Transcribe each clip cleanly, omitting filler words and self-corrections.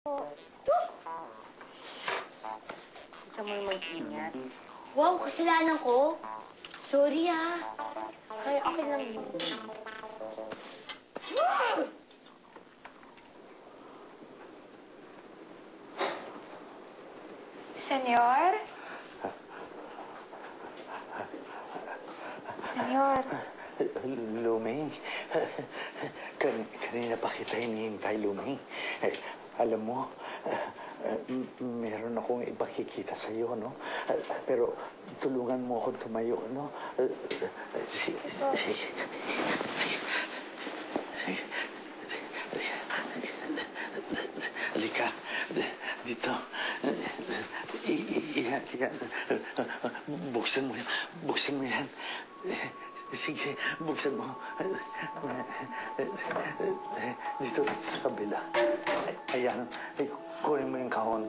Gusto mo mag-ingat? Wow, kasalanan ko. Sorry, ha. Ay, okay lang yun. Senyor? Senyor? Luming, kanina pa kita hinihintay, Luming. Alam mo, meron akong ipakikita sa iyo, no? Pero tulungan mo ako tumayo, no? Sige. Halika. Dito. Buksan mo yan. Sige, buksan mo. Dito sa kabila. Ayan. Kunin mo yung kahon.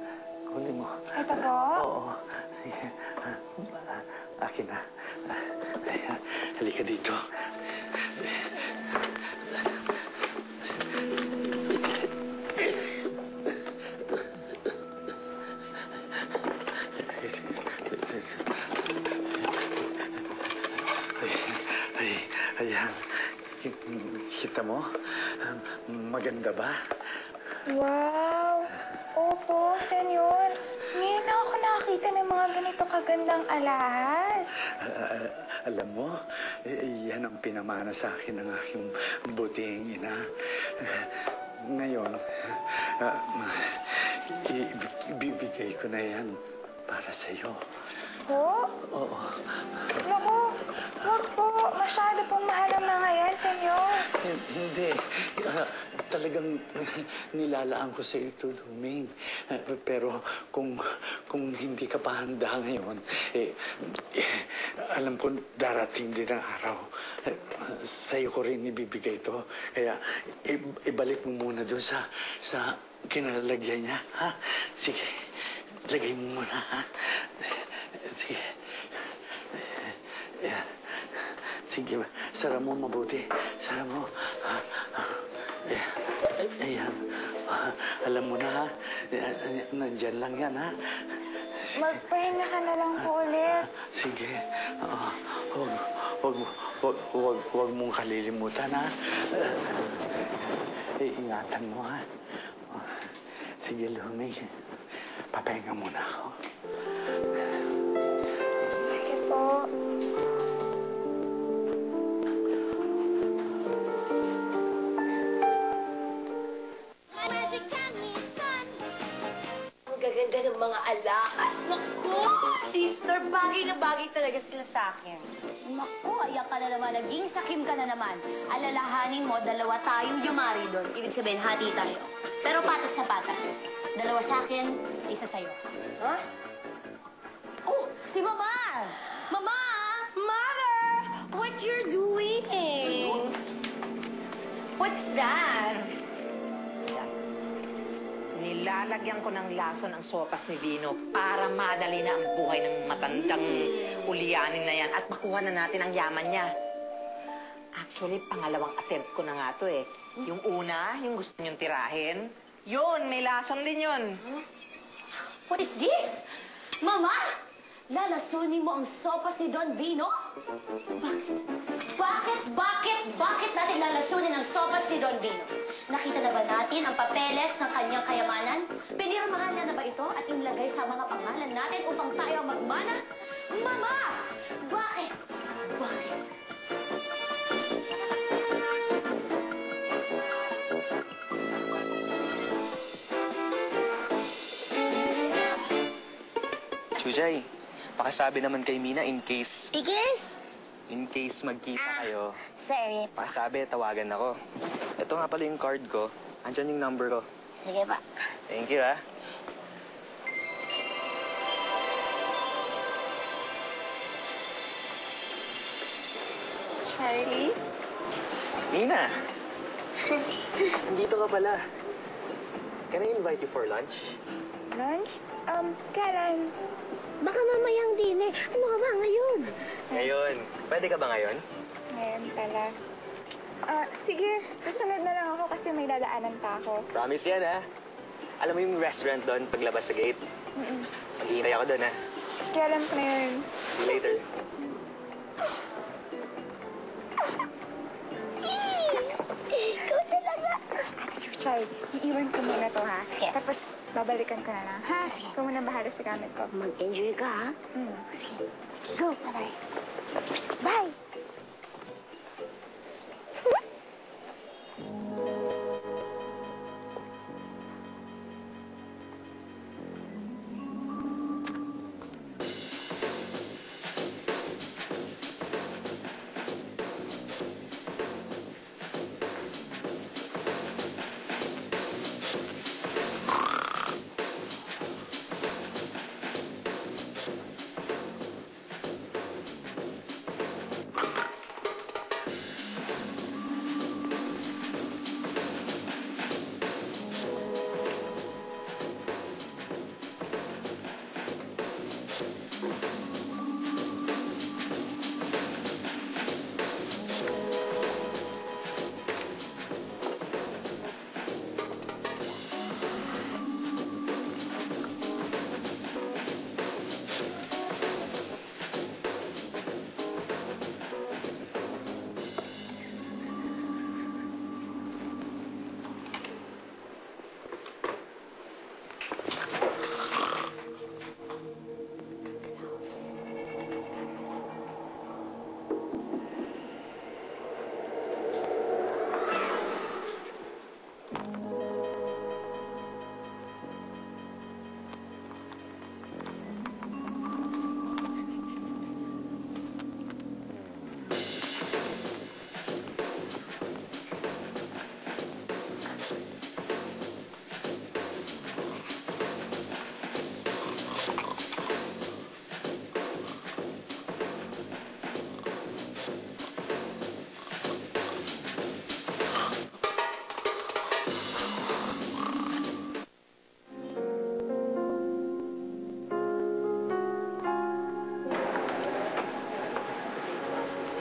Kunin mo. Ito po? Oo. Sige. Akin na. Ayan. Halika dito. Ayan. Kita mo? Maganda ba? Wow! Opo, senyor. Ngayon na ako nakakita ng mga ganito kagandang alahas. Alam mo, yan ang pinamana sa akin ng aking buting ina. Ngayon, ibibigay ko na yan para sa'yo. Po? Oo. Naku, wag po. Masyado pong mahal ang mga yan, senyor. Hindi. Talagang nilalaan ko sa ito, Luming. Pero kung hindi ka pa handa ngayon, alam ko darating din ang araw. Sa'yo ko rin ibibigay ito. Kaya ibalik mo muna doon sa kinalalagyan niya. Ha? Sige, lagay mo muna, ha? Sige. Ayan. Sige, sara mo mabuti. Sara mo. Ayan. Alam mo na, ha? Nandyan lang yan, ha? Magpahinga ka na lang po ulit. Sige. Huwag mong kalilimutan, ha? Ingatan mo, ha? Sige, Luming. Papahinga muna ako. Sige po. Ang gaganda ng mga alahas. Naku, sister, bagay na bagay talaga sila sa akin. Naku, ayak ka na naman. Naging sakim ka na naman. Alalahanin mo, dalawa tayong yumari doon. Ibig sabihin, hati tayo. Pero patas na patas. Dalawa sa akin, isa sa'yo. Ha? Oh, si Mama! Mama! Mother! What you're doing? What's that? Nilalagyan ko ng lason ang sopas ni Vino para madali na ang buhay ng matandang ulyanin na yan at makuha na natin ang yaman niya. Actually, pangalawang attempt ko na nga to eh. Yung una, yung gusto niyong tirahin, yun, may lason din yun. What is this? Mama! Lalasunin mo ang sopas ni Don Vino? Bakit natin lalasunin ang sopas ni Don Vino? Nakita na ba natin ang papeles ng kanyang kayamanan? Pinirmahan na ba ito at inilagay sa mga pangalan natin upang tayo ang magmana? Mama! Bakit? Chujay, pakisabi naman kay Mina in case magkita kayo. Sorry. Pakisabi, tawagan ako. Ito nga pala yung card ko. Andyan yung number ko. Sige pa. Thank you, ha. Charlie? Mina! Dito ka pala. Can I invite you for lunch? Lunch? Kailan? Baka mamayang dinner. Ano ka ba ngayon? Ngayon. Pwede ka ba ngayon? Ngayon pala. Sige, susunod na lang ako kasi may dadaanan pa ako. Promise yan, ha? Alam mo yung restaurant doon, paglabas sa gate? Maghihintay ako doon, ha? Sige, alam ko na yun. See you later. Ikaw talaga. Chay, iiwan ko muna to, ha? Sige. Tapos, babalikan ko na lang, ha? Ikaw muna bahala sa gamit ko. Mag-enjoy ka, ha? Sige, go. Bye-bye. Bye!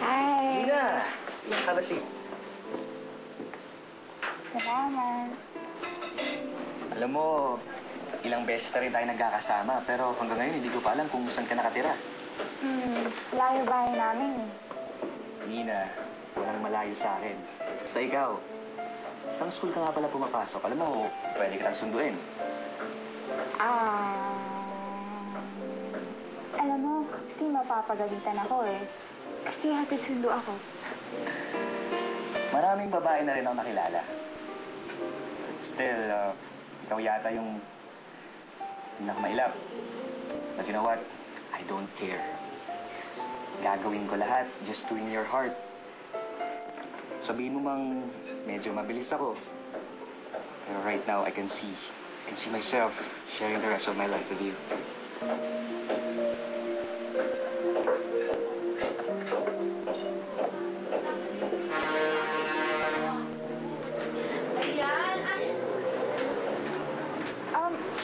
Hi! Nina! Have a seat. Salamat. Alam mo, ilang beses na rin tayo nagkakasama, pero hanggang ngayon hindi ko pa alam kung saan ka nakatira. Layo bahay namin. Nina, walang malayo sa akin. Basta ikaw, saan school ka nga pala pumapasok? Alam mo, pwede ka sunduin. Alam mo, kasi mapapagalitan ako eh. Kasi hatid sundo ako. Maraming babae na rin ako nakilala. Still, ikaw yata yung pinakamailap. But you know what? I don't care. Gagawin ko lahat just to win your heart. Sabihin mo mang medyo mabilis ako. Pero right now, I can see myself sharing the rest of my life with you.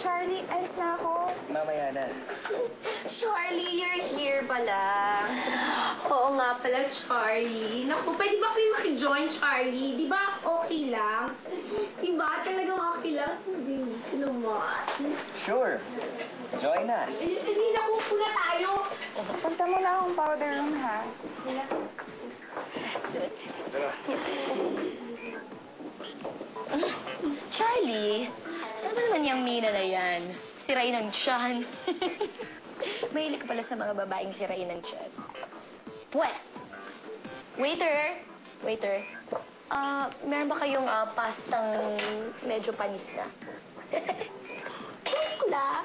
Charlie, alis na ako. Mamaya na. Charlie, you're here pala. Oo nga pala, Charlie. Naku, pwede ba kayo maki-join, Charlie? Di ba okay lang? Di ba talagang okay lang? Hindi naman. Sure. Join us. Hindi na pula tayo. Punta mo na akong powder room, ha? Charlie, ano ba naman yung Mina na yan? Sirain ang tiyan. Mahilig ka pala sa mga babaeng sirain ang tiyan. Pues, waiter, meron ba kayong pastang medyo panis na? Lang.